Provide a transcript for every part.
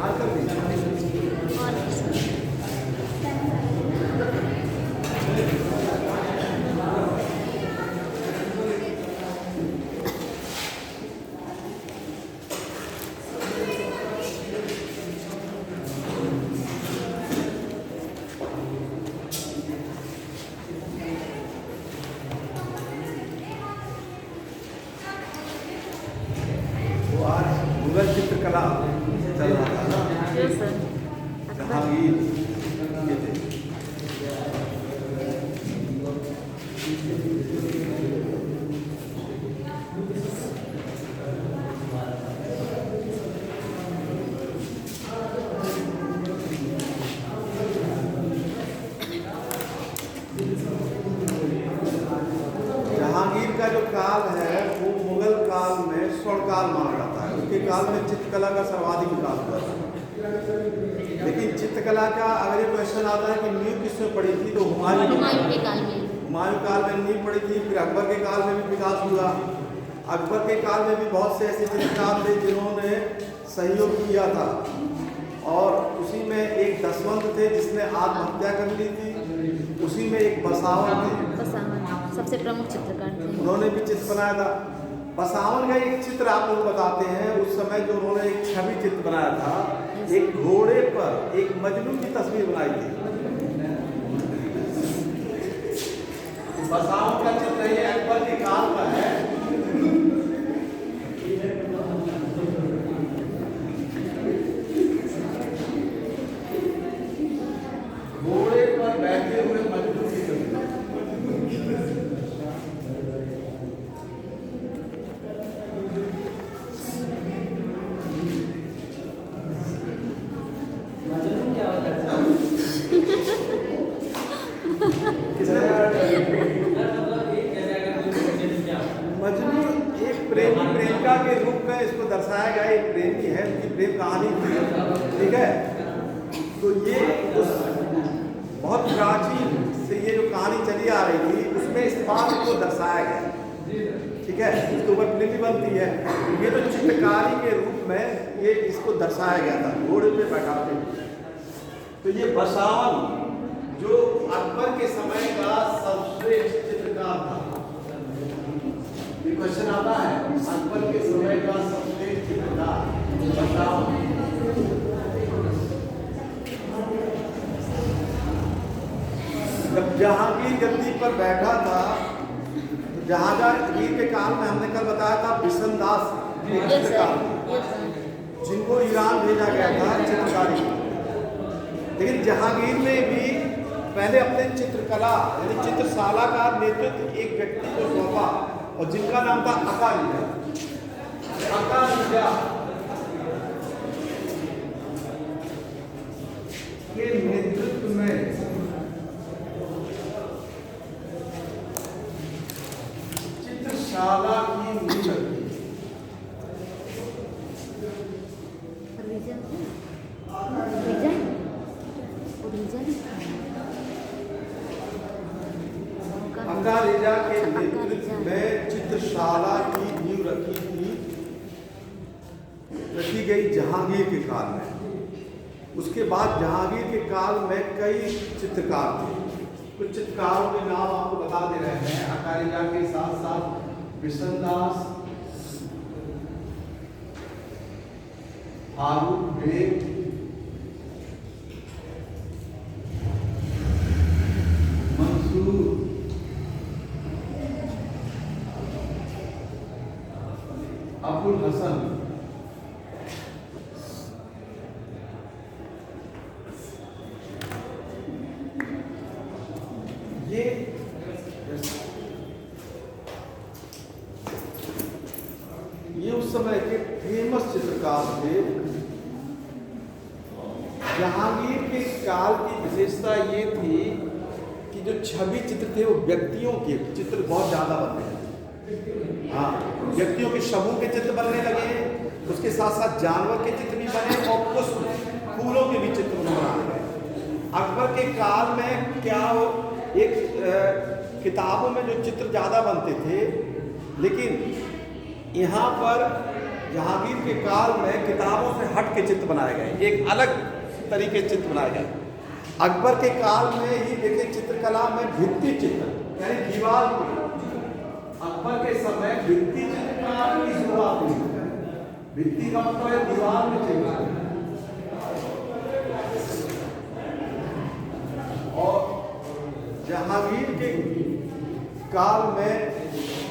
बाहर कर दी। मुगल चित्रकला चल रहा था ना, जहांगीर ये थे। जहांगीर का जो काल है वो मुगल काल में स्वर्ण काल माना जाता है। उसके काल में चित्रकला का सर्वाधिक विकास हुआ था। लेकिन चित्रकला का अगर ये क्वेश्चन आता है कि नींव किसमें पड़ी थी, तो हुमायूं के काल में। हुमायूं काल में नींव पड़ी थी। फिर अकबर के काल में भी विकास हुआ। अकबर के काल में भी बहुत से ऐसे चित्रकार थे जिन्होंने सहयोग किया था, और उसी में एक दसवंत थे जिसने आत्महत्या कर ली थी। उसी में एक बसावन थे, सबसे प्रमुख चित्रकार थे, उन्होंने भी चित्र बनाया था। बसावन का एक चित्र आप लोग बताते हैं, उस समय जो उन्होंने एक छवि चित्र बनाया था, एक घोड़े पर एक मजनू की तस्वीर बनाई थी। बसावन का चित्र ये अकबर के काल का है। घोड़े पर बैठे हुए मजनू की तस्वीर। मजनू एक प्रेमिका के रूप में इसको दर्शाया गया। एक प्रेमी है, उनकी प्रेम कहानी थी, ठीक है। तो ये उस बहुत प्राचीन से ये जो कहानी चली आ रही थी, उसमें इस बात को दर्शाया गया, ठीक है। इसके ऊपर फिल्म भी बनती है। ये तो चित्रकारी के रूप में ये इसको दर्शाया गया था, घोड़े पे बैठा थे। तो ये बसावन जो अकबर के समय का सर्वश्रेष्ठ चित्रकार था। ये क्वेश्चन आता है, अकबर के समय का सर्वश्रेष्ठ चित्रकार बसावन। जब जहांगीर गद्दी पर बैठा था, तो जहांगीर के काल में हमने कल बताया था बिशनदास चित्रकार, जिनको ईरान भेजा गया था चित्रकारी। लेकिन जहांगीर ने भी पहले अपने चित्रकला यानी चित्रशाला का नेतृत्व एक व्यक्ति को सौंपा, और जिनका नाम था अकालिजा। के नेतृत्व में चित्रशाला की नींव रखी। अकालिजा के नेतृत्व में चित्रशाला की नींव रखी गई जहांगीर के काल में। उसके बाद जहांगीर के काल में कई चित्रकार थे। कुछ चित्रकारों के नाम आपको बता दे रहे हैं। अकालिजा के साथ साथ बिशनदास, फारूक बेग, मंसूर, अबुल हसन, ये उस समय के फेमस चित्रकार थे। जहांगीर के काल की विशेषता ये थी कि जो छवि चित्र थे वो व्यक्तियों के चित्र बहुत ज़्यादा बनते हैं। हाँ, व्यक्तियों के समूह के चित्र बनने लगे, उसके साथ साथ जानवर के चित्र भी बने और पुष्प फूलों के भी चित्र बनाने लगे। अकबर के काल में क्या हो, एक किताबों में जो चित्र ज़्यादा बनते थे, लेकिन यहाँ पर जहांगीर के काल में किताबों से हट के चित्र बनाए गए, एक अलग तरीके चित्र बनाए गए। अकबर के काल में ही देखिए चित्रकला में भित्ति चित्र यानी दीवार पे, अकबर के समय भित्ति चित्रकला की शुरुआत हुई। भित्ति का मतलब है दीवार में चित्र। और जहांगीर के काल में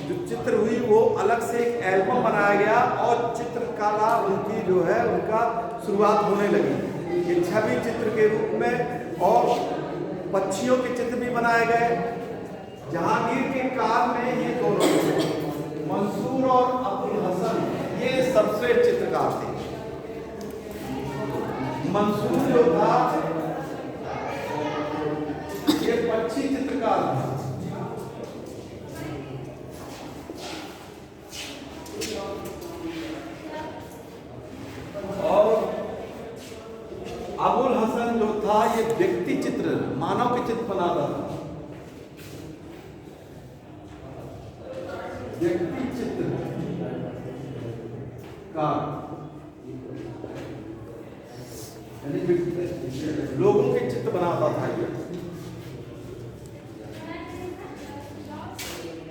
जो चित्र हुई वो अलग से एक एल्बम बनाया गया और चित्रकला उनकी जो है उनका शुरुआत होने लगी। ये छवि चित्र के रूप में और पक्षियों के चित्र भी बनाए गए। जहांगीर के काल में ये दोनों मंसूर और अबुल हसन ये सबसे चित्रकार थे। मंसूर जो था ये पक्षी चित्रकार था। और अबुल हसन जो था ये व्यक्ति चित्र, मानव के चित्र बनाता था। व्यक्ति चित्र का यानी लोगों के चित्र बनाता था ये।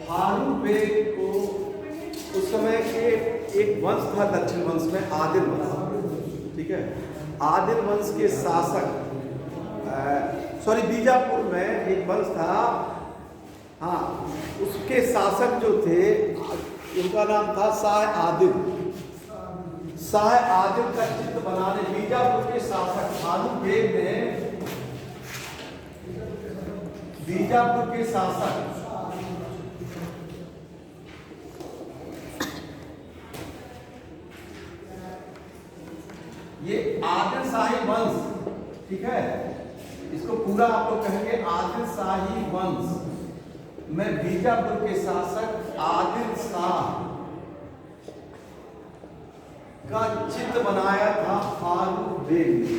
फारूक बेग को उस समय के एक वंश था दक्षिण वंश में, आदिल वंश, ठीक है। आदिल वंश के शासक बीजापुर में एक वंश था, हाँ, उसके शासक जो थे उनका नाम था शाह आदिल। शाह आदिल का चित्र बनाने बीजापुर के शासक फारूक बेग ने, बीजापुर के शासक ये आदिल शाही वंश, ठीक है, इसको पूरा आप लोग कहेंगे आदिल शाही वंश में बीजापुर के शासक आदिल शाह का चित्र बनाया था फारूक बेग ने।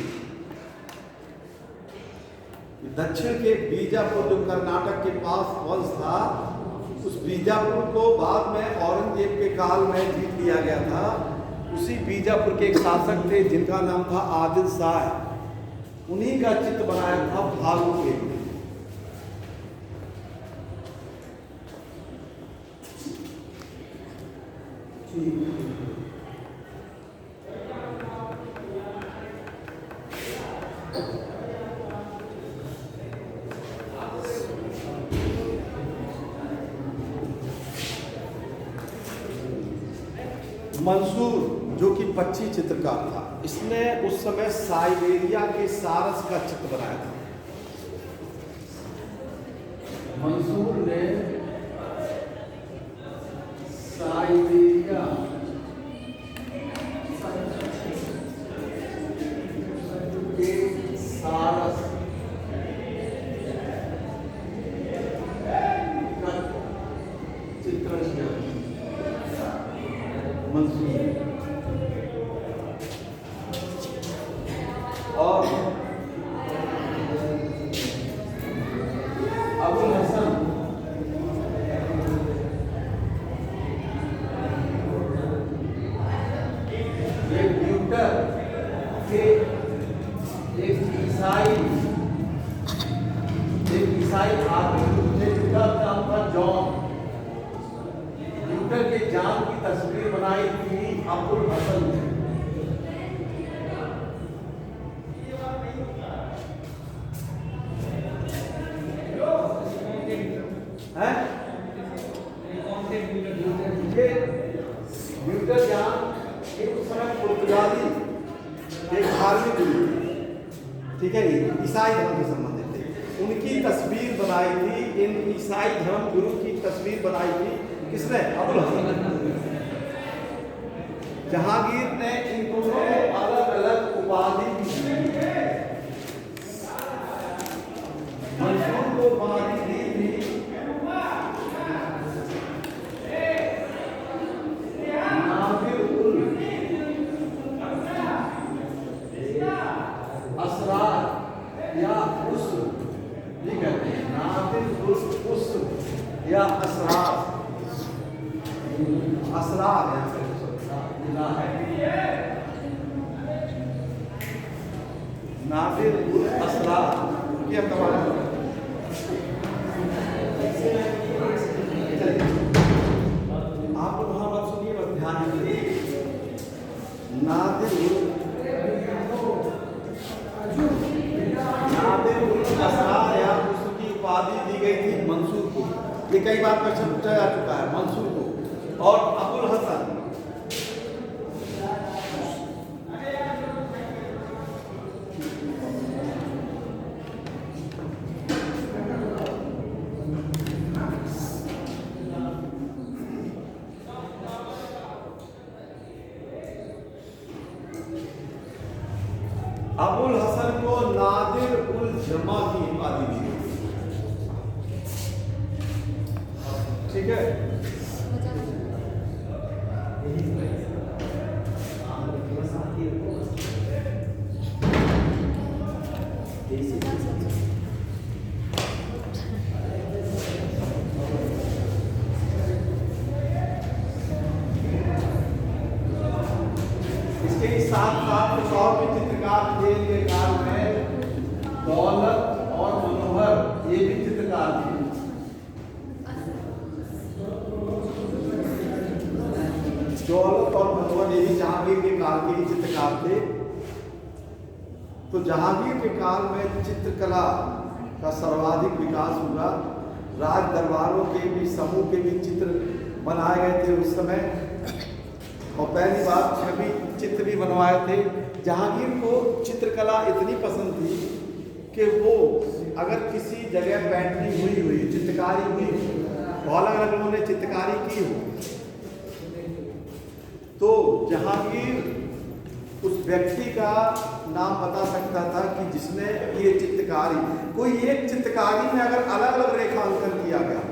दक्षिण के बीजापुर जो कर्नाटक के पास वंश था, उस बीजापुर को बाद में औरंगजेब के काल में जीत लिया गया था। उसी बीजापुर के एक शासक थे जिनका नाम था आदिल शाह, उन्हीं का चित्र बनाया था फारूक बेग ने। मंसूर जो कि पक्षी चित्रकार था, इसने उस समय साइबेरिया के सारस का चित्र बनाया था। मंसूर ने साइबेरिया के सारस का चित्रण किया। मंसूर और अबुल हसन ये ड्यूटर के एक ईसाई आदमी जिनका नाम था जॉन, ड्यूटर के जान की तस्वीर बनाई थी अबुल हसन ने। ड्यूटर जान एक उस समय पुर्तगाली एक धार्मिक गुरु, ठीक है, ईसाई धर्म से संबंधित थे। उनकी तस्वीर बनाई थी, इन ईसाई धर्म गुरु की तस्वीर बनाई थी किसने? अबुल हसन। जहांगीर ने इन दोनों को अलग अलग उपाधि दी। मंसूर को उपाधि दी थी नादिर उल असरार या उस्र, ठीक है, नादिर उल उस्र या असरार, असरार मिला है। नादिर उल असरार ये अब कमाल है। आप लोग वहां बात सुनिए, बस ध्यान दीजिए। नादिर उल असरार या उसकी उपाधि दी गई थी मंसूर को। ये कई बार क्वेश्चन पूछा जा चुका है, मंसूर को। और अबुल हसन अबुल हसन को नादिर उल जमा की उपाधि दी गई। ठीक है, इसके साथ साथ कुछ और भी चित्रकार थे के काल में। दौलत और मनोहर ये भी चित्रकार थे। दौलत और मनोहर ये भी जहांगीर के काल के ही चित्रकार थे। तो जहांगीर के काल में चित्रकला का सर्वाधिक विकास हुआ। राज दरबारों के भी समूह के भी चित्र बनाए गए थे उस समय। और पहली बार छवि चित्र भी बनवाए थे। जहांगीर को चित्रकला इतनी पसंद थी कि वो अगर किसी जगह पेंटिंग हुई चित्रकारी हुई तो अलग अलग लोगों ने चित्रकारी की हो, तो जहांगीर उस व्यक्ति का नाम बता सकता था कि जिसने ये चित्रकारी, कोई एक चित्रकारी में अगर अलग अलग रेखांकन किया गया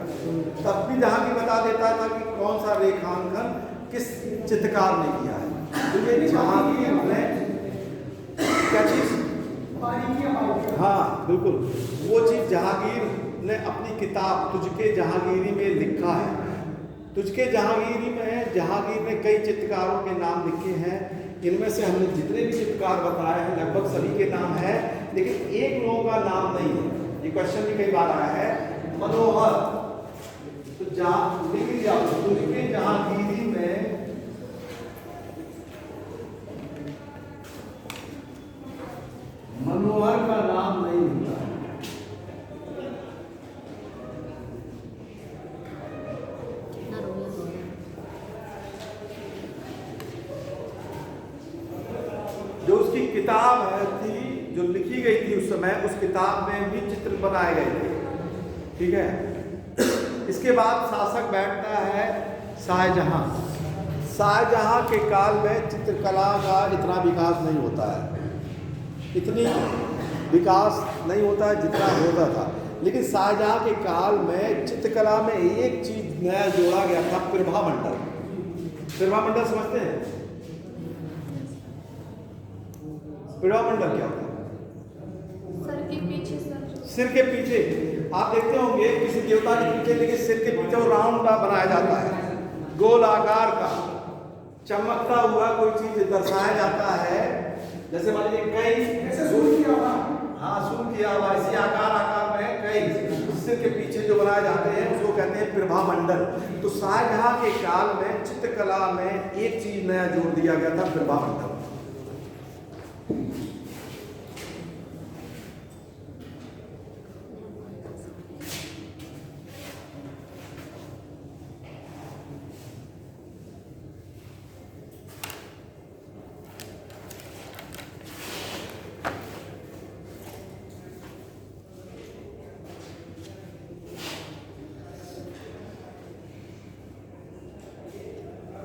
तब भी जहांगीर बता देता था कि कौन सा रेखांकन किस चित्रकार ने किया है। तो ये जहांगीर ने क्या चीज, हाँ बिल्कुल, वो चीज जहांगीर ने अपनी किताब तुझके जहांगीरी में लिखा है। तुझके जहांगीरी में जहांगीर ने कई चित्रकारों के नाम लिखे हैं। इनमें से हमने जितने भी चित्रकार बताए हैं लगभग सभी के नाम है, लेकिन एक लोगों का नाम नहीं है। ये क्वेश्चन भी कई बार आया है। मनोहर, तो तुझके जहांगीरी में मनोहर का नाम नहीं मिलता। जो उसकी किताब है थी, जो लिखी गई थी उस समय, उस किताब में भी चित्र बनाए गए थे। ठीक है, इसके बाद शासक बैठता है शाहजहां। शाहजहां के काल में चित्रकला का इतना विकास नहीं होता है, इतनी विकास नहीं होता है जितना होता था। लेकिन शाहजहां के काल में चित्रकला में एक चीज नया जोड़ा गया था, प्रभा मंडल। प्रभा मंडल समझते हैं? प्रभा मंडल क्या होता है? सर के पीछे, सिर के पीछे आप देखते होंगे किसी देवता के पीछे, लेकिन सिर के पीछे वो राउंड का बनाया जाता है, गोल आकार का चमकता हुआ कोई चीज दर्शाया जाता है। जैसे मान लीजिए कई सूर किया हुआ, हाँ सूर किया हुआ इसी आकार में कई सिर के पीछे जो बनाए जाते हैं उसको कहते हैं प्रभा मंडल। तो शाहजहां के काल में चित्रकला में एक चीज नया जोड़ दिया गया था, प्रभा मंडल।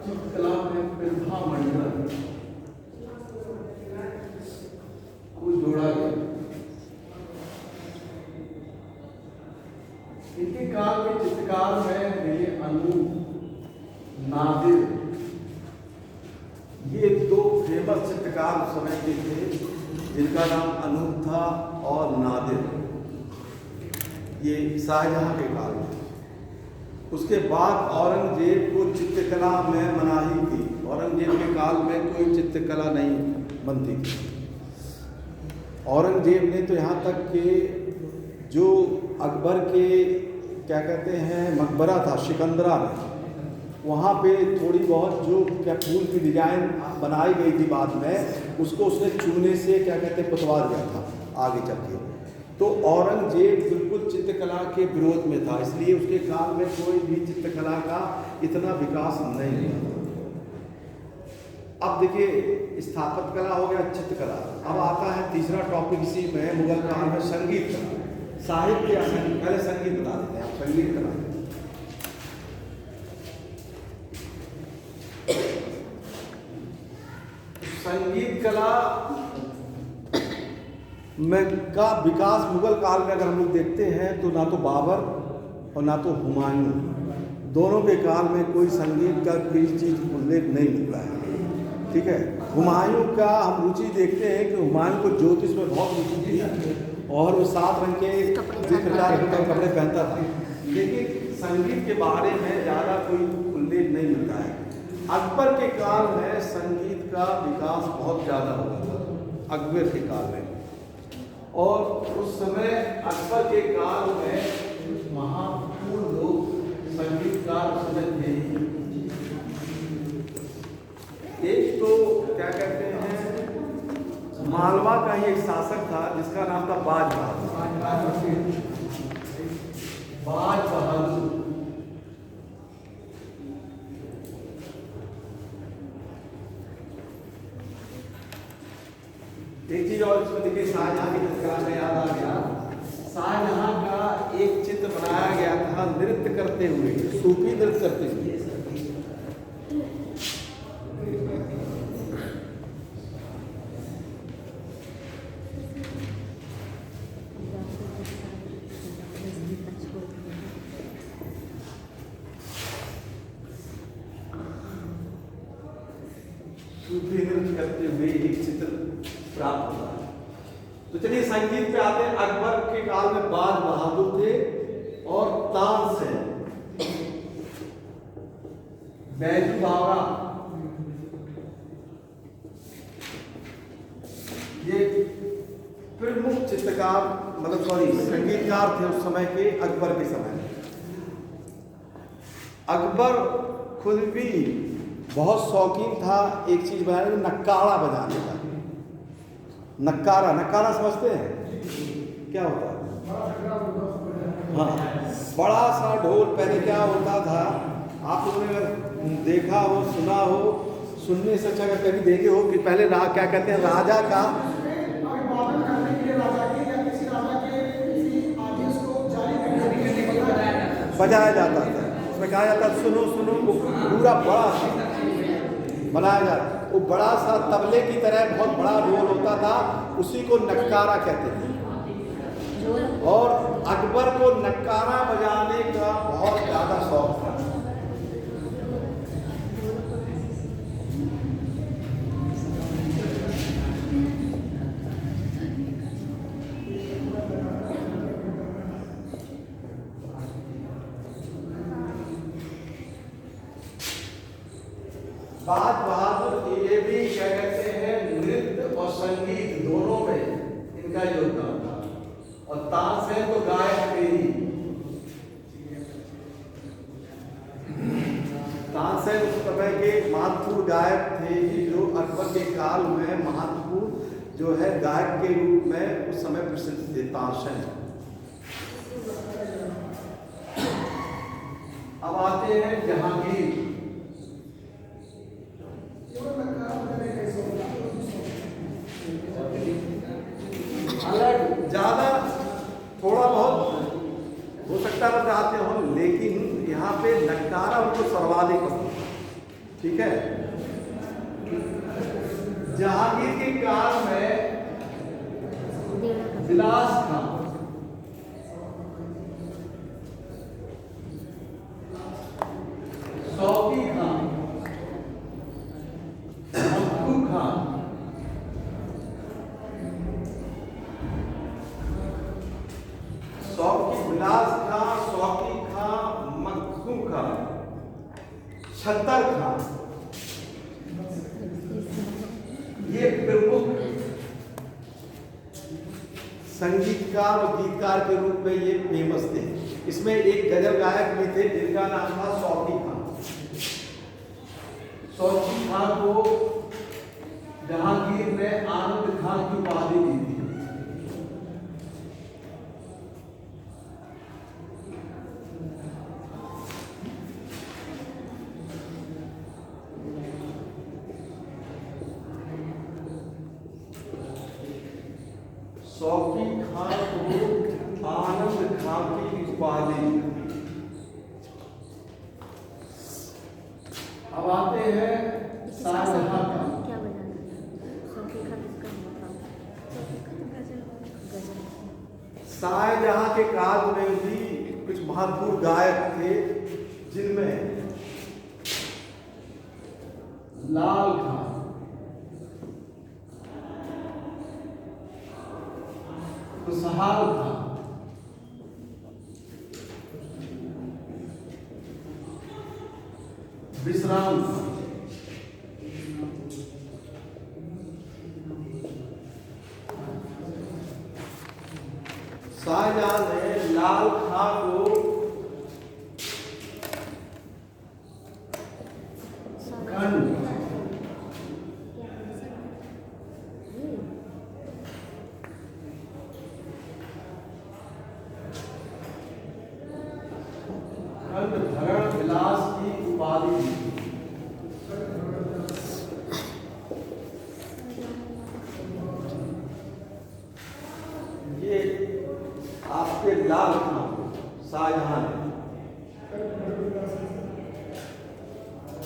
चित्रकला में प्रभा मंडल को जोड़ा गया। इनके काल के चित्रकार में ये अनूप, नादिर, ये दो फेमस चित्रकार उस समय के थे जिनका नाम अनूप था और नादिर। ये शाहजहां के काल में। उसके बाद औरंगजेब को चित्रकला में मनाही थी। औरंगजेब के काल में कोई चित्रकला नहीं बनती थी। औरंगजेब ने तो यहाँ तक कि जो अकबर के क्या कहते हैं मकबरा था सिकंदरा में, वहाँ पे थोड़ी बहुत जो क्या फूल की डिजाइन बनाई गई थी बाद में, उसको उसने चूने से क्या कहते हैं पुतवा दिया था आगे चल के। तो औरंगजेब बिल्कुल चित्रकला के विरोध में था, इसलिए उसके काल में कोई भी चित्रकला का इतना विकास नहीं हुआ। अब देखिए स्थापत्य कला हो गया, चित्रकला। अब आता है तीसरा टॉपिक इसी में मुगल काल में संगीत कला, साहित्य या संगीत। पहले संगीत बता देते हैं, आप संगीत कला। संगीत कला में का विकास मुगल काल में अगर हम लोग देखते हैं तो ना तो बाबर और ना तो हुमायूं, दोनों के काल में कोई संगीत का किसी चीज उल्लेख नहीं मिलता है। ठीक है, हुमायूं का हम रुचि देखते हैं कि हुमायूं को ज्योतिष में बहुत रुचि थी और वो 7 रंग के जिस प्रकार के कपड़े पहनता था, लेकिन संगीत के बारे में ज़्यादा कोई उल्लेख नहीं मिलता है। अकबर के काल में संगीत का विकास बहुत ज़्यादा हुआ था, अकबर के काल में। और उस समय अकबर के काल में महापूर्ण लोग संगीतकार समझ थे। एक तो क्या कहते हैं मालवा का ही एक शासक था जिसका नाम था बाज बहादुर। बाज बहादुर एक चीज और इसमें देखिए, शाहजहां की चित्रकला में याद आ गया, शाहजहां का एक चित्र बनाया गया था नृत्य करते हुए, सूफी नृत्य करते हुए। सूफी नृत्य करते हुए एक चित्र प्राप्त होता है। तो चलिए संगीत पे आते हैं। अकबर के काल में बाज बहादुर थे और तानसेन, बैजू बावरा, ये प्रमुख चित्रकार मतलब संगीतकार थे उस समय के, अकबर के समय में। अकबर खुद भी बहुत शौकीन था एक चीज बनाने, नक्कारा बजाने का। नक्कारा, नक्कारा समझते हैं क्या होता है? हाँ, बड़ा सा ढोल। पहले क्या होता था, आप लोगों ने अगर देखा हो, सुना हो, सुनने से अच्छा अगर कभी देखे हो कि पहले क्या कहते हैं राजा का बजाया जाता था। उसमें कहा जाता था सुनो सुनो, पूरा बड़ा बनाया जाता, वो बड़ा सा तबले की तरह बहुत बड़ा ढोल होता था, उसी को नक्कारा कहते थे। और अकबर को नक्कारा बजाने का बहुत ज़्यादा शौक था। बाज बहादुर ये भी क्या कहते हैं नृत्य और संगीत दोनों में इनका योगदान था। और तानसेन तो गायक थे ही। तानसेन उस समय के महत्वपूर्ण गायक थे जो अकबर के काल में महत्वपूर्ण जो है गायक के रूप में उस समय प्रसिद्ध थे तानसेन। अब आते हैं जहांगीर। ज्यादा थोड़ा बहुत हो सकता है आते हो, लेकिन यहाँ पे नक्कारा उनको सर्वाधिक पसंद। ठीक है, जहांगीर के काल में बिलास खां, शौकी खां, मक्खू खां, बिलास खां, शौकी खां, मक्खू खां, छत्तर खां, संगीतकार और गीतकार के रूप में ये फेमस थे। इसमें एक गजल गायक भी थे जिनका नाम था शौकी खान। शौकी खान को जहांगीर ने आनंद खान की उपाधि दी थी। शौकी खान को आनंद खान की उपाधि। अब आते हैं शाहजहां का। क्या बजाना शौकी खान इसका गजल। शाहजहां के काल में भी कुछ महत्वपूर्ण गायक थे जिनमें लाल खान, खुशहाल खान, विश्राम खान। शाहजहां ने लाल खान को खंड, भरण विलास की उपाधि दी। ये आपके लाल खान शाहजहां ने।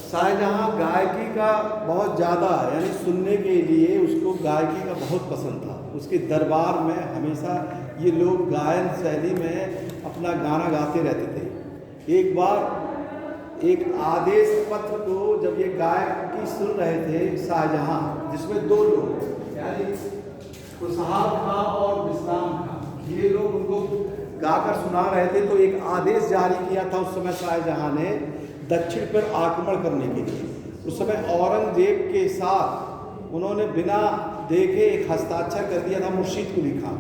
शाहजहां गायकी का बहुत ज़्यादा यानी सुनने के लिए उसको गायकी का बहुत पसंद था। उसके दरबार में हमेशा ये लोग गायन शैली में अपना गाना गाते रहते थे। एक बार एक आदेश पत्र को जब ये गायकी सुन रहे थे शाहजहां, जिसमें दो लोग यानी खुशहाल खां और विश्राम खां, ये लोग उनको गाकर सुना रहे थे, तो एक आदेश जारी किया था उस समय शाहजहां ने दक्षिण पर आक्रमण करने के लिए। उस समय औरंगजेब के साथ उन्होंने बिना देखे एक हस्ताक्षर कर दिया था मुर्शीद कुली खान।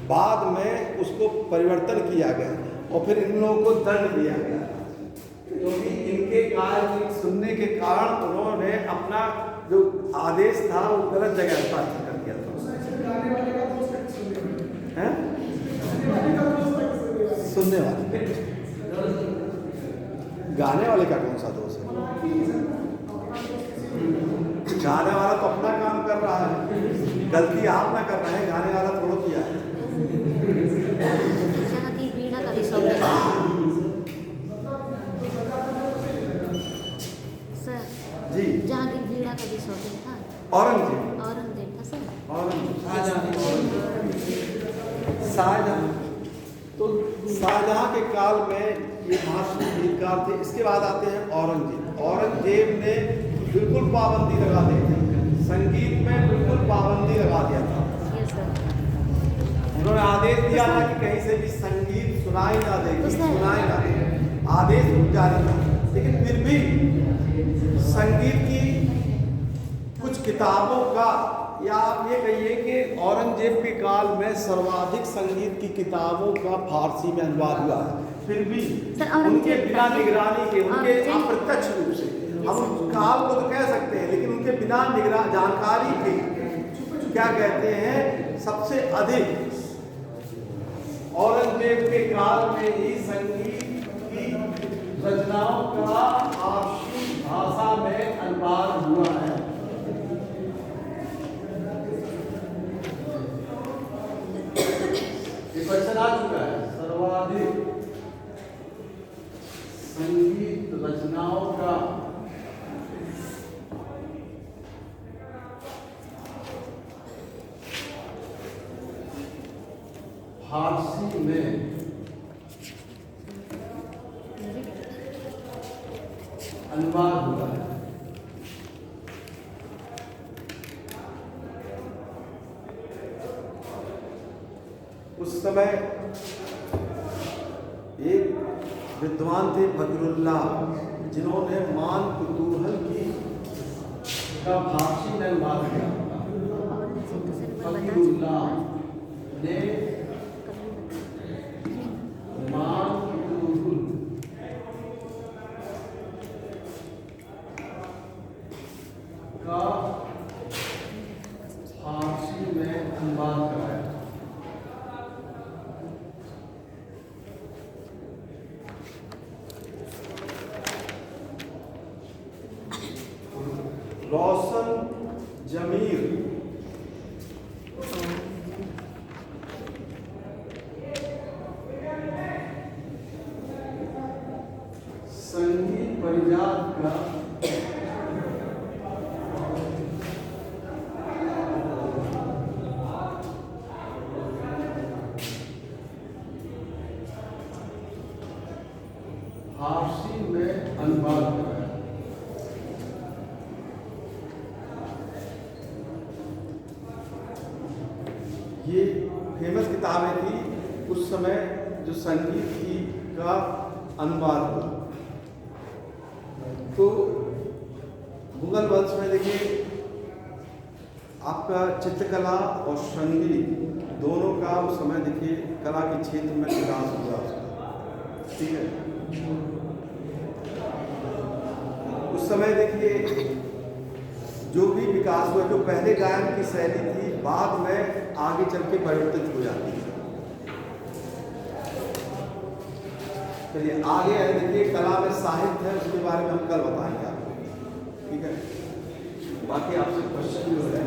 बाद में उसको परिवर्तन किया गया और फिर इन लोगों को दंड दिया गया, क्योंकि इनके गायन सुनने के कारण उन्होंने अपना जो आदेश था वो गलत जगह हस्ताक्षर कर दिया था। सुनने वाले, गाने वाले का कौन सा दोष है? गाने वाला तो अपना काम कर रहा है, गलती आप ना कर रहे हैं, गाने वाला थोड़ा किया है। जहाँ की वीणा का भी शौकीन था सर जी, जहाँ की वीणा का भी शौकीन था औरंगजेब था सर। शाहजहां तो शाहजहां के काल में ये महान गीतकार थे। इसके बाद आते हैं औरंगजेब। औरंगजेब ने बिल्कुल पाबंदी लगा दी थी, संगीत में बिल्कुल पाबंदी लगा दिया था। Yes sir. उन्होंने आदेश दिया था कि कहीं से भी संगीत सुनाई ना दे, सुनाई ना दे, आदेश जारी था। लेकिन फिर भी संगीत की कुछ किताबों का, या आप ये कहिए कि औरंगजेब के काल में सर्वाधिक संगीत की किताबों का फारसी में अनुवाद हुआ है। फिर भी उनके बिना निगरानी के, उनके अप्रत्यक्ष रूप से, हम काल को तो कह सकते हैं, लेकिन उनके बिना निगरानी जानकारी के क्या कहते हैं, सबसे अधिक औरंगजेब के काल में ही संगीत की रचनाओं का फारसी भाषा में अनुवाद हुआ है। क्वेश्चन आ चुका है, सर्वाधिक संगीत रचनाओं का फारसी में अनुवाद हुआ है। उस समय एक विद्वान थे फजरुल्लाह, जिन्होंने मान कुतूहल की का फारसी में अनुवाद किया। फजरुल्लाह ने मान का फारसी में अनुवाद कराया। रोशन जमीर संगीत परिजात का फारसी में अनुवाद कराया। ये फेमस किताबें थी उस समय जो संगीत की का अनुवाद हुआ। तो मुगल वंश में देखिए आपका चित्रकला और संगीत दोनों का उस समय देखिए कला के क्षेत्र में विकास हुआ उसका, ठीक है। उस समय देखिए जो भी विकास हुआ, जो पहले गायन की शैली थी बाद में आगे चल के परिवर्तित हो जाती है। चलिए आगे है, देखिए कला में साहित्य है, उसके बारे में हम कल बताएंगे आपको, ठीक है। बाकी आपसे क्वेश्चन भी हो रहे हैं।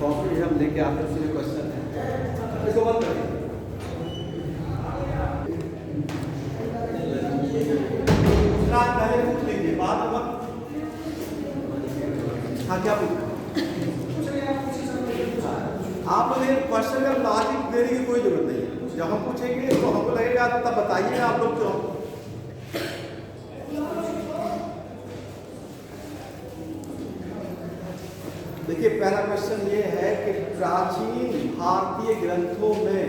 कॉपी हम लेके आते हैं, इसलिए क्वेश्चन है, इसको बंद करिए। दूसरा पहले पूछ लीजिए, बाद में हाँ क्या पूछ आप लोग क्वेश्चन में लॉजिक देने की कोई जरूरत नहीं है। जब हम पूछेंगे तो हमको लगेगा तब बताइएगा आप लोग क्यों। देखिए पहला क्वेश्चन ये है कि प्राचीन भारतीय ग्रंथों में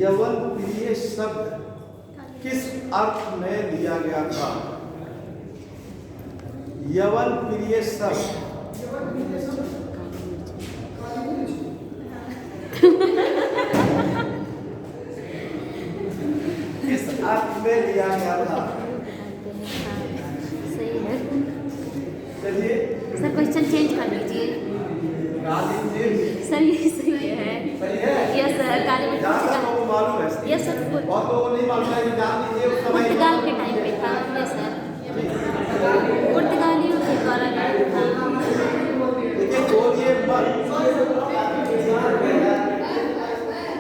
यवन प्रिय शब्द किस अर्थ में लिया गया था? यवन प्रिय शब्द किस अर्थ में लिया गया था? सही है चलिए सर, क्वेश्चन चेंज कर लीजिए सर। ये सही है, सही है। Yes sir. काली में जहाँ तक लोगों को मालूम है, यस सर, बहुत लोगों को नहीं मालूम है, जान लीजिए उस समय पुर्तगाल के टाइम पे था। यस सर, पुर्तगालियों के द्वारा गाया था। देखिए बोलिए मत।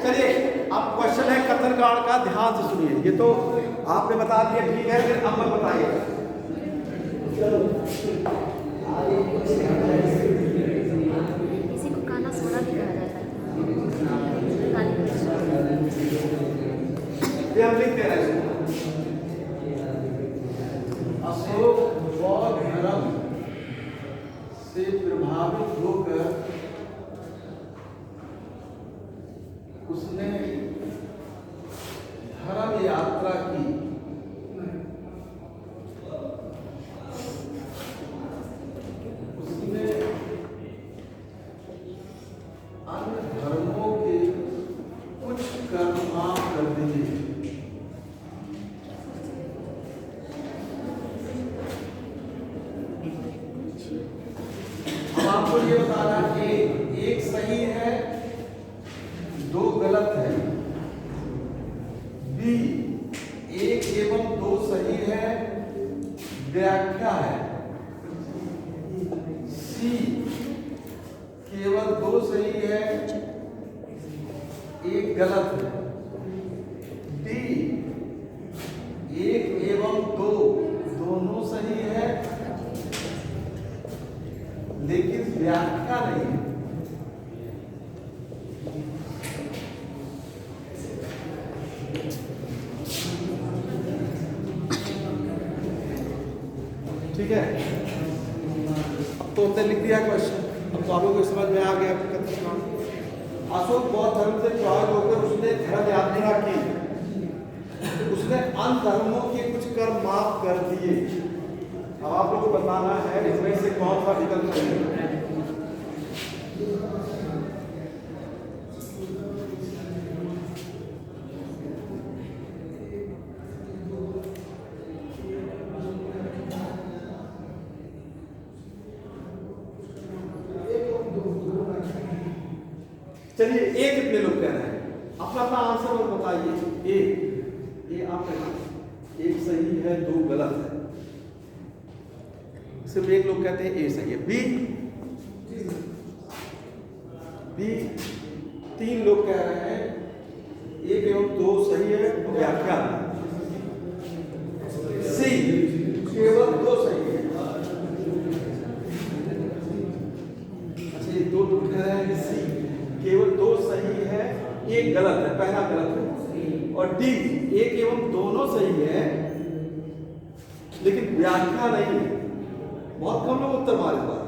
चलिए अब क्वेश्चन है कतरगाड़ का, ध्यान से सुनिए। ये तो आपने बता दिया, ठीक है, फिर अब मत बताइए। इसी को काला सोना भी कहा जाता है। काली मिर्च। ये हम लिख दे रहे हैं। अशोक बौद्ध धर्म से प्रभावित होकर उसने धर्म यात्रा की। उसने अन्य धर्मों के कुछ कर्म माफ कर दिए। हम आपको ये बताना कि एक सही है, दो गलत है। बी एक एवं दो सही है, व्याख्या है। सी केवल दो सही है, एक गलत है। डी, 1 एवं 2 दोनों सही है, लेकिन व्याख्या नहीं है। ठीक है, अब तो हमने लिख दिया क्वेश्चन, अब तो आप लोगों को समझ में आ गया। अशोक बौद्ध धर्म से प्रभावित होकर उसने धर्म यात्रा की, उसने अन्य धर्मों के कुछ कर्म माफ कर दिए। अब आप लोगों को बताना है इसमें से कौन सा विकल्प सही है। चलिए ए कितने लोग कह रहे हैं, अपना अपना आंसर और बताइए। ए आप कहना एक सही है, 2 गलत है। सिर्फ एक लोग कहते हैं ए सही है। बी 3 लोग कह रहे हैं 1 एवं 2 सही है, व्याख्या। सी केवल 2 सही है। अच्छा, ये 2 लोग कह रहे हैं कि सी केवल 2 सही है, 1 गलत है, पहला गलत है। और डी 1 एवं दोनों सही है, लेकिन व्याख्या नहीं है। बहुत कम लोग उत्तर मारे बात,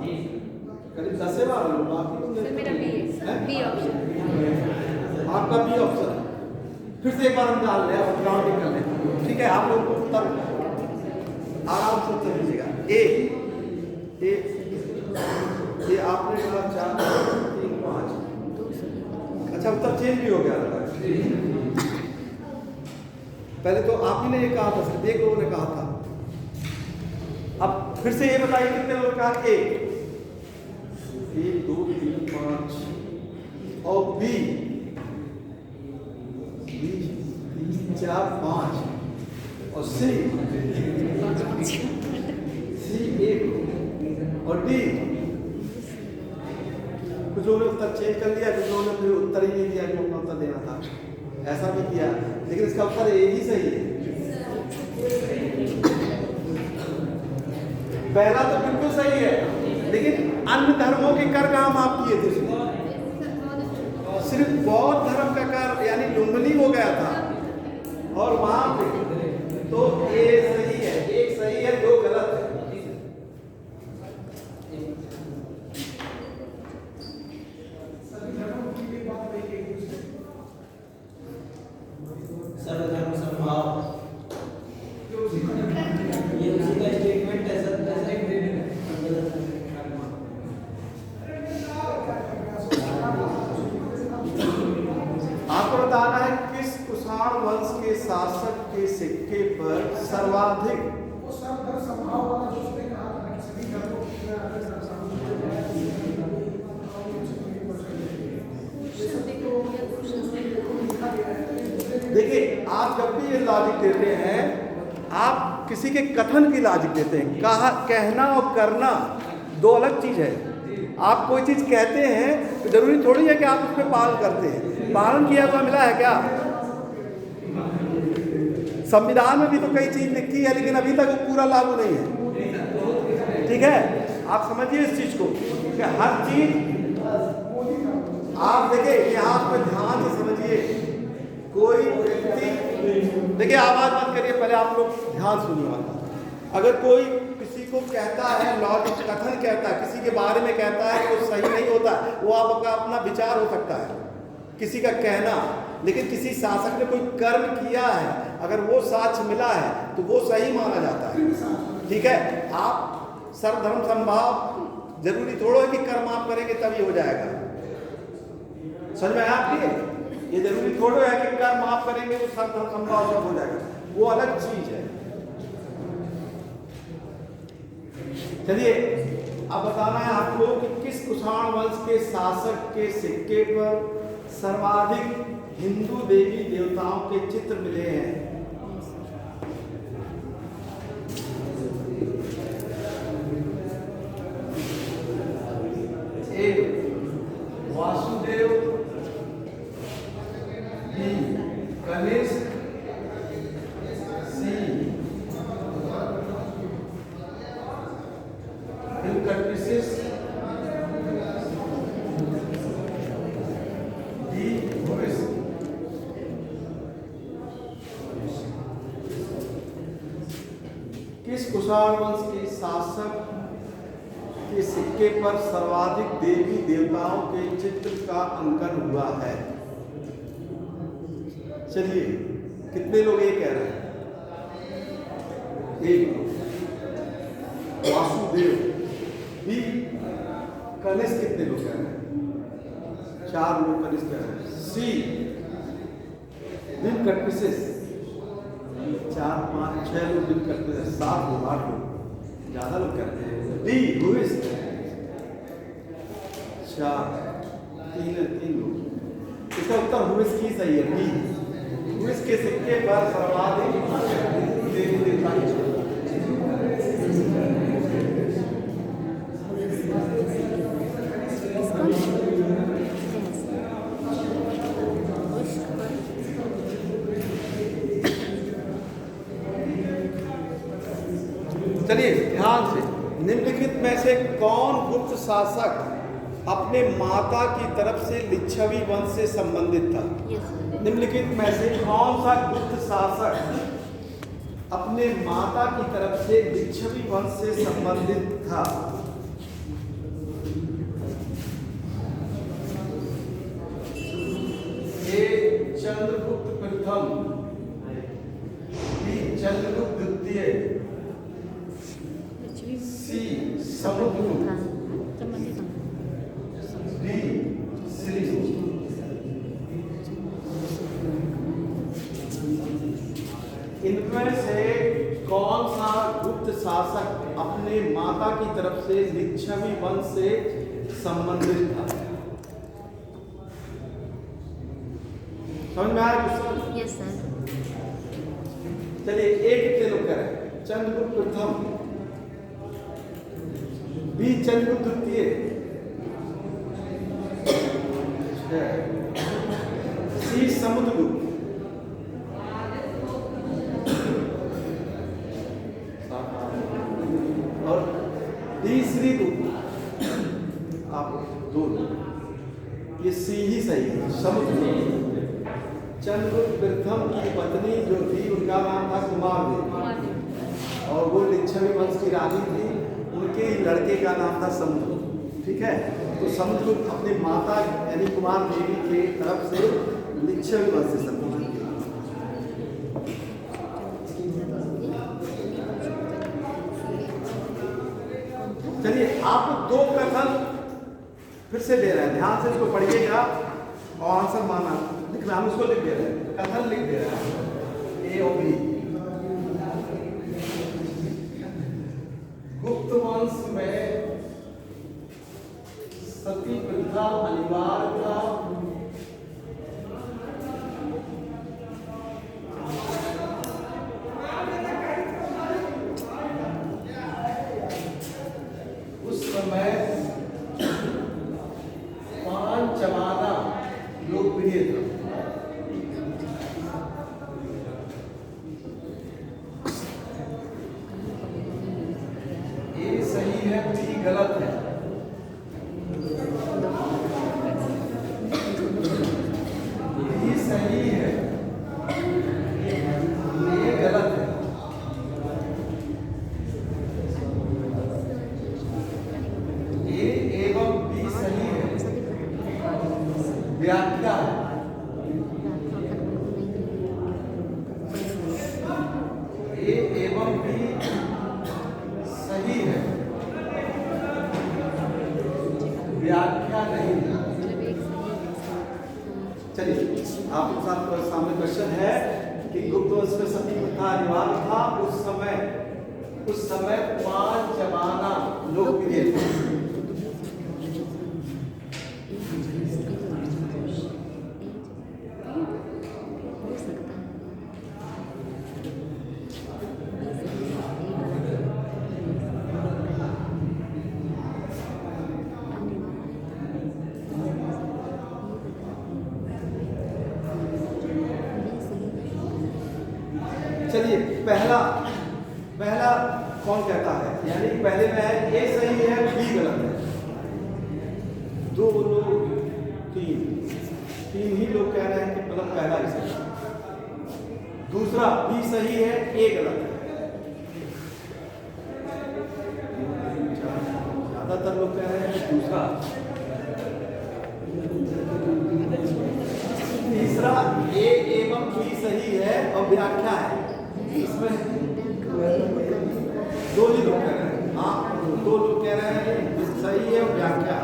करीब 10 बार लोग, बाकी मेरा बी ऑप्शन, आपका बी ऑप्शन है। फिर से एक बार हम डाल लें, अब राउंडिंग कर लें। ठीक है, आप लोगों को उत्तर आराम से उत्तर दीजिएगा। ए आपने कहा 4 3 5। अच्छा, उत्तर चेंज भी हो गया था। पहले तो आप ही ने ये कहा था, सिर्फ 1 लोगों ने कहा था। अब फिर से ये बताइए कितने लोग कहा ए? 1 2 3 5 और बी 3 4 5 और सी 1 और डी। कुछ लोगों ने उत्तर चेंज कर दिया, कुछ लोगों ने फिर उत्तर ही नहीं दिया जो अपना उत्तर देना था, ऐसा भी किया। लेकिन इसका उत्तर ए ही सही है। पहला तो बिल्कुल सही है, लेकिन अन्य धर्मों के कर काम आप किए थे उसमें। सिर्फ बौद्ध धर्म का कर यानी लुम्बिनी हो गया था, और वहां पे तो ए सही है, 1 सही है, 2 गलत है। सर्वधर्म समभाव, ये उसी का स्टेटमेंट है। आपको बताना है किस कुषाण वंश के शासक के सिक्के पर सर्वाधिक देखिए, आप जब भी ये लॉजिक देते हैं, आप किसी के कथन की लॉजिक देते हैं। कहना और करना 2 अलग चीज है। आप कोई चीज कहते हैं तो जरूरी थोड़ी है कि आप उस पर पालन करते हैं। पालन किया हुआ मिला है क्या? संविधान में भी तो कई चीज लिखी है, लेकिन अभी तक वो पूरा लागू नहीं है। ठीक है, आप समझिए इस चीज को कि हर चीज आप देखिए, यहाँ पर ध्यान से समझिए। कोई व्यक्ति, देखिए आवाज मत करिए, पहले आप लोग ध्यान सुनिए। अगर कोई किसी को कहता है, लॉजिक कथन कहता है, किसी के बारे में कहता है तो सही नहीं होता, वो आपका अपना विचार हो सकता है, किसी का कहना। लेकिन किसी शासक ने कोई कर्म किया है, अगर वो साक्ष्य मिला है तो वो सही माना जाता है। ठीक है, आप सर्वधर्म समभाव जरूरी थोड़ा है कि कर्म आप करेंगे तभी हो जाएगा। समझ में आया आपकी? ये जरूरी थोड़ा है कि कर्म आप करेंगे तो सर्वधर्म समभाव सब हो जाएगा, वो अलग चीज है। चलिए, अब बताना है आपको कि किस कुषाण वंश के शासक के सिक्के पर सर्वाधिक हिंदू देवी देवताओं के चित्र मिले हैं। ए वासुदेव, बी कनिष्क, कुषाण वंश के शासक के सिक्के पर सर्वाधिक देवी देवताओं के चित्र का अंकन हुआ है? चलिए, कितने लोग ये कह रहे हैं? एक वासुदेव। बी कनिष्क, कितने लोग कह रहे हैं? 4 लोग कनिष्क कह रहे हैं। सी दिन कटपिसेस, 4, 5, 6 लोग दिन कटपिसेस, 7 लोग, 8 लोग, ज्यादा लोग कहते हैं। डी हुइस, 4, 3 लोग। इसका उत्तर हुइस की सही है। बी हुइस के सिक्के पर सर्वाधिक देवी देवता के चित्र। चलिए ध्यान से, निम्नलिखित में से कौन गुप्त शासक अपने माता की तरफ से लिच्छवी वंश से संबंधित था? निम्नलिखित में से कौन सा गुप्त शासक अपने माता की तरफ से लिच्छवी वंश से संबंधित था? ए चंद्रगुप्त प्रथम, बी चंद्रगुप्त द्वितीय, सी समुद्रगुप्त, डी श्रीगुप्त। इनमें से कौन सा गुप्त शासक अपने माता की तरफ से लिच्छवी वंश से संबंधित था? समझ में आया क्वेश्चन? Yes sir. चलिए, एक कितने लोग कह रहे हैं? चंद्रगुप्त प्रथम, बी चंद्रगुप्त द्वितीय, सी समुद्रगुप्त, और डी श्रीगुप्त। आप 2 लोग, ये सी ही सही है, समुद्रगुप्त। चंद्रगुप्त प्रथम की पत्नी जो थी उनका नाम था कुमारदेवी, और वो लिच्छवी वंश की रानी थी। उनके लड़के का नाम था समुद्रगुप्त। ठीक है, तो समुद्रगुप्त अपनी माता यानी कुमार देवी के तरफ से लिच्छवी वंश से संबंधित थे। चलिए, आपको 2 कथन फिर से दे रहे हैं, ध्यान से इसको पढ़िएगा और आंसर माना लिखना। हम इसको लिख दे रहे हैं, कथन लिख दे रहे हैं, ए और बी। गुप्त वंश में सती प्रथा अनिवार्य था। उस समय 5 जमाना लोकप्रिय था। ये सही है, बी गलत है। ये सही है, ये गलत है। ए एवं बी सही है, व्याख्या है। ए एवं बी सही है, व्याख्या नहीं है। चलिए, आपके साथ सामने क्वेश्चन है कि गुप्त वंश में सती प्रथा अनिवार्य था। उस समय 5 जमाना लोकप्रिय थे। चलिए, पहला कौन कहता है? यानी पहले में है ए सही है, बी गलत है। 2 लोग, 3 ही लोग कह रहे हैं कि मतलब पहला ही सही है। दूसरा बी सही है, ए गलत है। दूसरा तीसरा ए एवं बी सही है और व्याख्या है। इसमें दो ही लोग कह रहे हैं, आप दो लोग कह रहे हैं सही है और व्याख्या।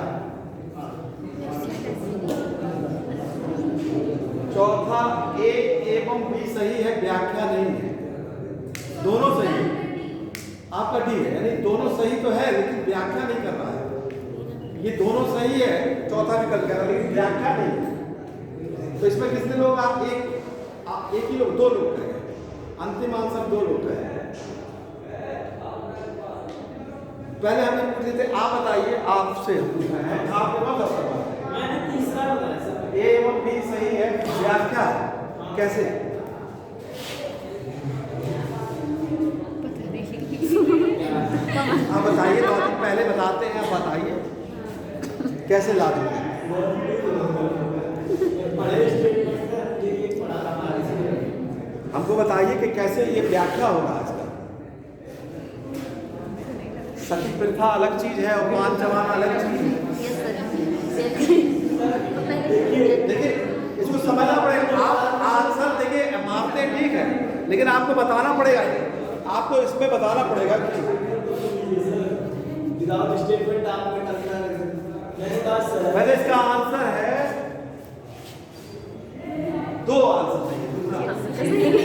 चौथा ए एवं बी सही है, व्याख्या नहीं है। दोनों सही है, आपका डी है, यानी दोनों सही तो है लेकिन व्याख्या नहीं कर रहा है। ये दोनों सही है, चौथा विकल्प कह रहा है लेकिन व्याख्या नहीं है। तो इसमें कितने लोग आप एक ही लोग, दो लोग कहेंगे, अंतिम आंसर दो लोग कहेंगे। पहले हमें पूछ रहे थे, आप बताइए, आपसे पूछ रहे हैं, आपके पास अवसर मैंने तीसरा बताया सर। ए एवं बी सही है, व्याख्या कैसे? आप बताइए, तो आप पहले बताते हैं, आप बताइए कैसे लागू है? हमको बताइए कि कैसे ये व्याख्या होगा आज का। सती प्रथा अलग चीज है और पान जमाना अलग चीज है। देखिए इसको समझना पड़ेगा। आप आंसर देखिए मारते ठीक है, लेकिन आपको बताना पड़ेगा, आपको इसमें बताना पड़ेगा कि विदाउट स्टेटमेंट आप पहले इसका आंसर है दो आंसर चाहिए।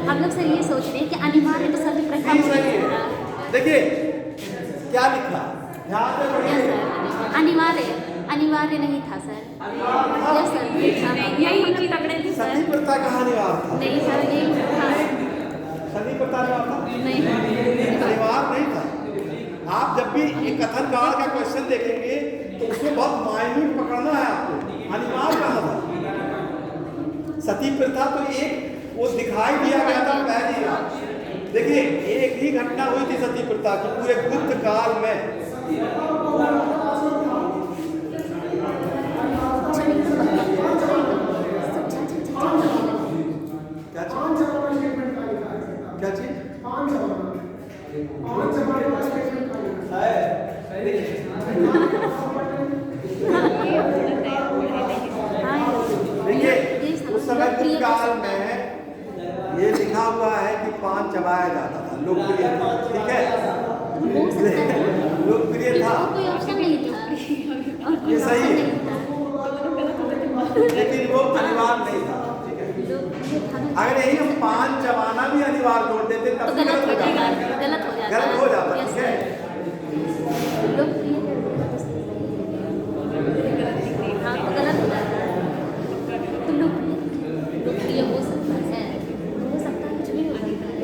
हम लोग सर ये सोच रहे हैं कि अनिवार्य तो सभी प्रथा नहीं सही है। देखिए क्या लिखा, ध्यान से पढ़िए। अनिवार्य नहीं था सर। यस सर, यही चीज पकड़े थे सर। सती प्रथा कहाँ अनिवार्य था? नहीं सर, यही था। सती प्रथा अनिवार्य था? नहीं, अनिवार्य नहीं था। आप जब भी एक कथन काल का क्वेश्चन देखेंगे तो उसमें बहुत माइन्यूट पकड़ना है आपको। अनिवार्य कहाँ था? सती प्रथा तो एक वो दिखाई दिया गया था पहली बार। देखिए एक ही घटना हुई थी सती प्रथा की पूरे गुप्त काल में। क्या चीज? देखिए उस समय गुप्त काल में ये लिखा हुआ है कि पान चबाया जाता था, लोकप्रिय था, ठीक है, लोकप्रिय था, कोई ऑप्शन नहीं था। ये सही है, लेकिन वो अनिवार्य नहीं था। अगर यही हम पान चबाना भी अनिवार्य जोड़ देते तब तो गलत हो जाता, गलत हो जाता, ठीक है। हाँ तो गलत हो जाता है। तो लोकप्रिय हो सकता है, कुछ भी हो सकता है।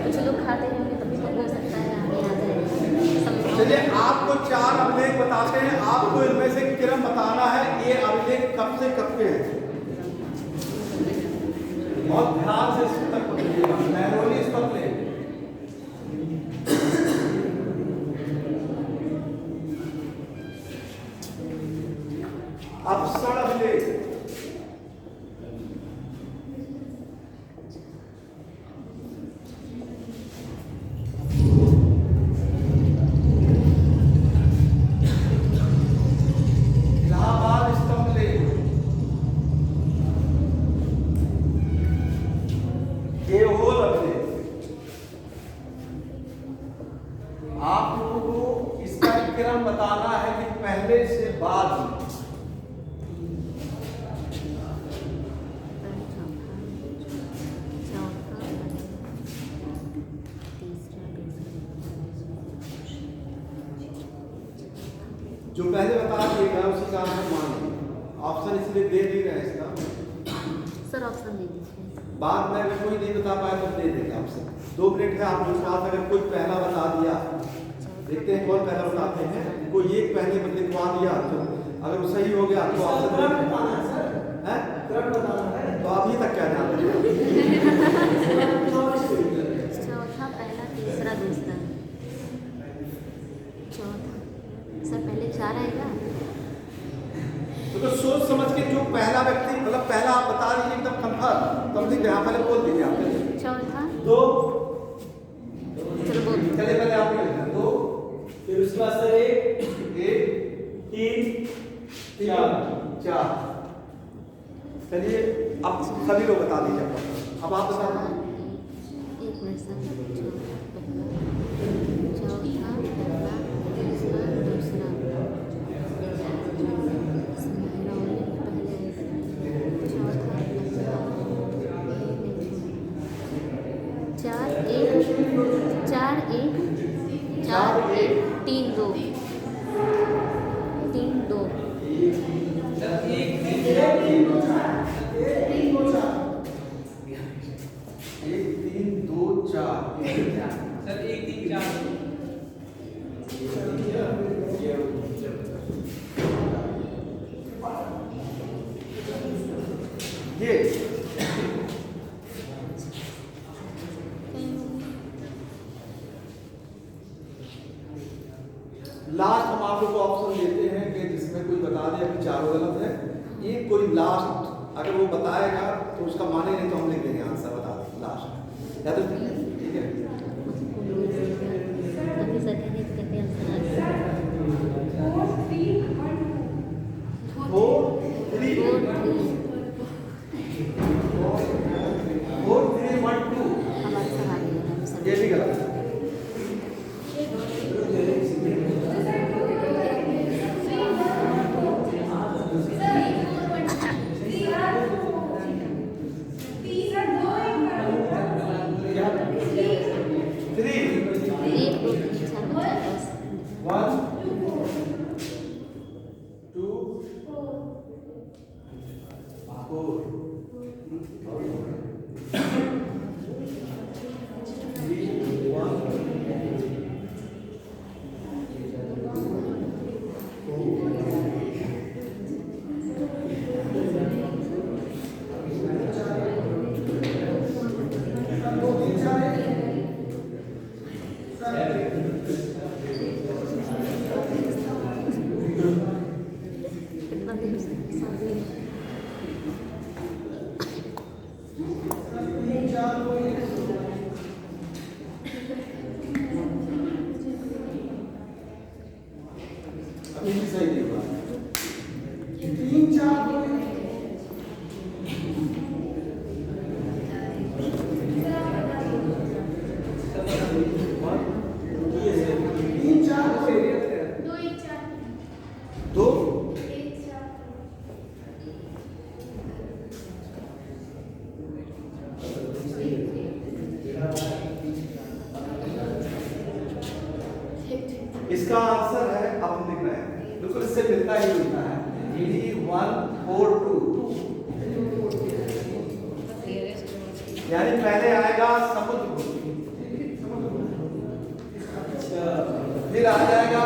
कुछ लोग खाते होंगे तभी तो हो सकता है आगे आ जाए। चलिए आपको चार अभिलेख बताते हैं, आपको इनमें से क्रम बताना है, ये अभिलेख कब से कब के हैं। बहुत ध्यान से इस तक पकड़िएगा, महरौली इस पर ले। अवसर अभिलेख इलाहाबाद स्तंभ लेख, एहोल अभिलेख। आप लोगों को इसका क्रम बताना है कि पहले से बाद में। जो पहले बता दिएगा उसी का आंसर मान लीजिए। ऑप्शन इसलिए दे नहीं रहे इसका, सर ऑप्शन दे दीजिए। बाद में अगर कोई नहीं बता पाए तो दे देगा ऑप्शन। 2 मिनट है आप लोगों के पास, अगर कोई पहला बता दिया, देखते हैं कौन पहला बताते हैं। कोई एक पहले लिखवा दिया तो अगर वो सही हो गया तो ऑप्शन है, तो अभी तक क्या ध्यान रखिए। चौथा, पहला, तीसरा, दूसरा, चौथा। सर पहले 4 आएगा। तो सोच समझ के जो पहला व्यक्ति, मतलब पहला आप बता दीजिए एकदम कंफर्म, तब लिख यहाँ पहले बोल दीजिए आप। चौथा, 2, चलो बोल। चलिए पहले आप लिख 2, फिर उसके बाद सर 1 4। चलिए अब सभी लोग बता दीजिए अब आप बता दीजिए। एक मिनट सर, चौथा, पहला, तीसरा, दूसरा, चार एक 3 2 3 2 1 3 2 4। सर 1 3 4 ये लास्ट हम आप लोग को ऑप्शन देते हैं कि जिसमें कोई बता दे अभी चारों गलत है। ये कोई लास्ट अगर वो बताएगा तो उसका माने, नहीं तो हम लिख देंगे आंसर बता दें लास्ट, या तो ठीक है। अभी सर कहते कहते आंसर 4 3 1 2। हमारे सर आ गए हैं सर। ये भी गलत है। एक दो तीन चार बचा 1 2 कितना देर से अभी भी सही नहीं हुआ। 3 4 2 इसका आंसर है, अब हम लिख रहे हैं बिल्कुल इससे मिलता ही मिलता है 1 4 2। यानी पहले आएगा समुद्र, फिर आ जाएगा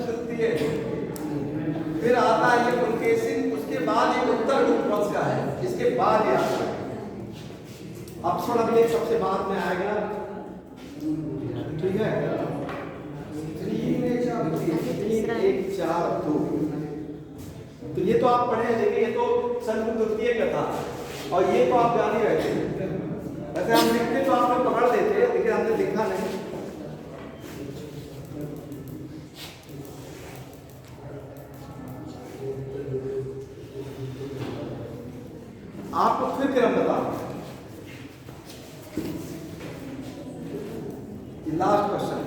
तृतीय, फिर आता है ये पुलकेशिन, उसके बाद ये उत्तर वंश का है, इसके बाद ये आता है अक्षर अभिलेख सबसे बाद में आएगा। ठीक है 3 1 4 2। तो ये तो आप पढ़े हैं, देखिए ये तो समुद्र तृतीय का था और ये तो आप जान ही रहे थे। वैसे हम लिखते तो आप लोग पकड़ देते, लेकिन हमने लिखा नहीं। आपको फिर क्रम बताओ, लास्ट क्वेश्चन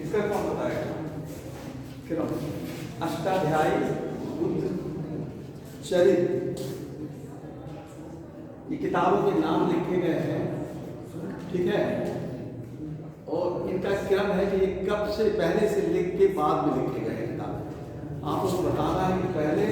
इसका कौन बताएगा? फिर अष्टाध्यायी बुद्ध चरित, ये किताबों के नाम लिखे गए हैं। ठीक है, और इनका क्रम है कि ये कब से पहले से लिख के बाद में लिखे गए किताब। आपको बताना है कि पहले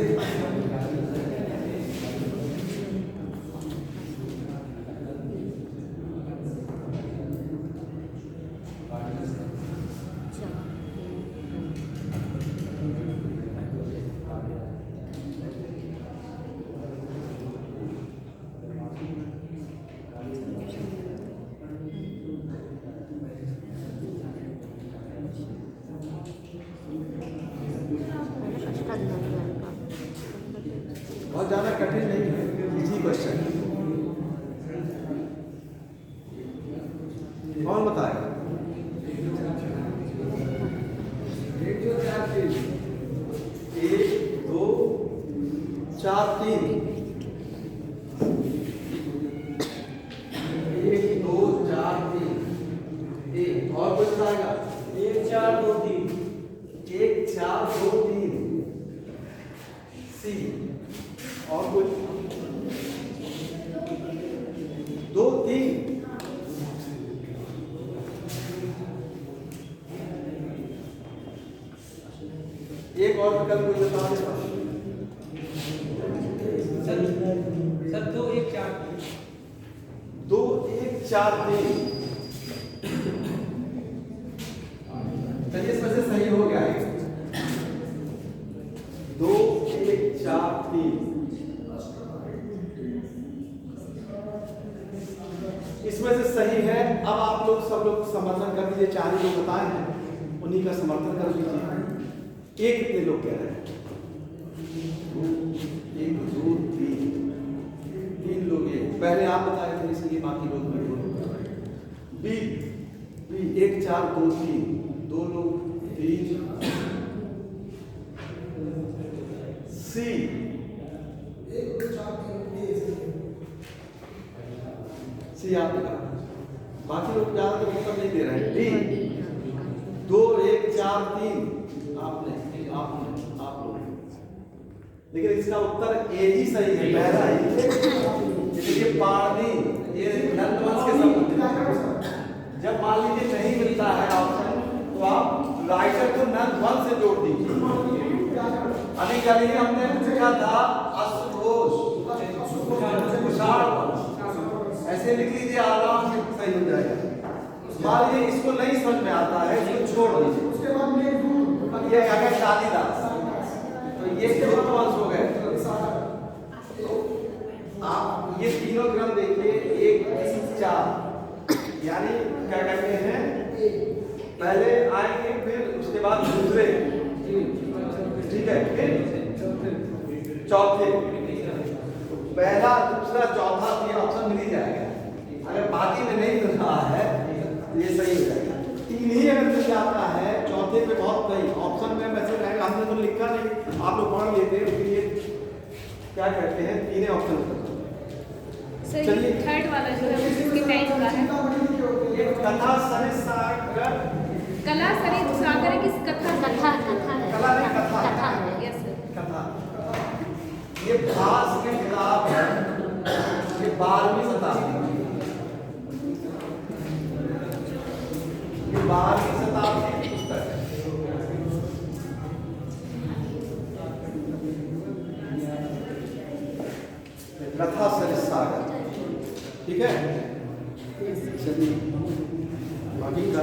1 2 4 3 1 2 4 3 1 और कुछ आएगा 1 4 2 3 1 4 2 3 सी और कुछ 2 3 एक और विकल्प कोई बता दे सर 2 1 4 2 1 4 3 चलिए इसमें से सही हो गया है 2 1 4 3 इसमें से सही है। अब आप लोग सब लोग समर्थन कर दीजिए, 4 ही लोग बताए हैं उन्हीं का समर्थन कर दीजिए। ये कितने लोग कह रहे हैं 1 2 3 लोग ये पहले आप बताए थे इसलिए बाकी लोग भी बोलो। बी 1 4 2 3 2 लोग 3 सी 1 4 3 सी आपने कहा, बाकी लोग ज्यादा तो उत्तर नहीं दे रहे हैं। डी 2 1 4 3 आपने आप लोग, लेकिन इसका उत्तर ए ही सही है, पहला ही। देखिए पानी ये नंदवंश के शब्द, जब मान लीजिए नहीं मिलता है ऑप्शन तो आप राइटर को नंदवंश से जोड़ दीजिए। अभी कल ही हमने पूछा था अश्वघोष, ऐसे लिख लीजिए, आराम से सही हो जाएगा। मान लीजिए इसको नहीं समझ में आता है, इसको छोड़ दीजिए। उसके बाद में ये आ गया कालिदास, तो ये नंदवंश हो गए। तो आप ये तीनों क्रम देखिए 1 3 4, यानी क्या कहते हैं, पहले आएंगे फिर उसके बाद दूसरे, ठीक है, फिर चौथे, पहला दूसरा चौथा ये ऑप्शन मिल ही जाएगा। अगर बाकी में नहीं मिल रहा है तो ये सही हो जाएगा। 3 ही अगर मिल जाता है, चौथे पे बहुत सही ऑप्शन में वैसे रहेगा, हमने तो लिखा नहीं, आप लोग पढ़ लेते हैं, लेकिन ये क्या कहते हैं 3 ऑप्शन। चलिए थर्ड वाला जो है वो किसके टाइप का है? ये कथा सरित सागर, कला सरित सागर किस कथा कला नहीं, कथा है। Yes sir. कथा, ये भास की किताब है, ये 12वीं शताब्दी, ये 12वीं शताब्दी की पुस्तक है। कथा सरित सागर, ठीक है। चलिए बाकी का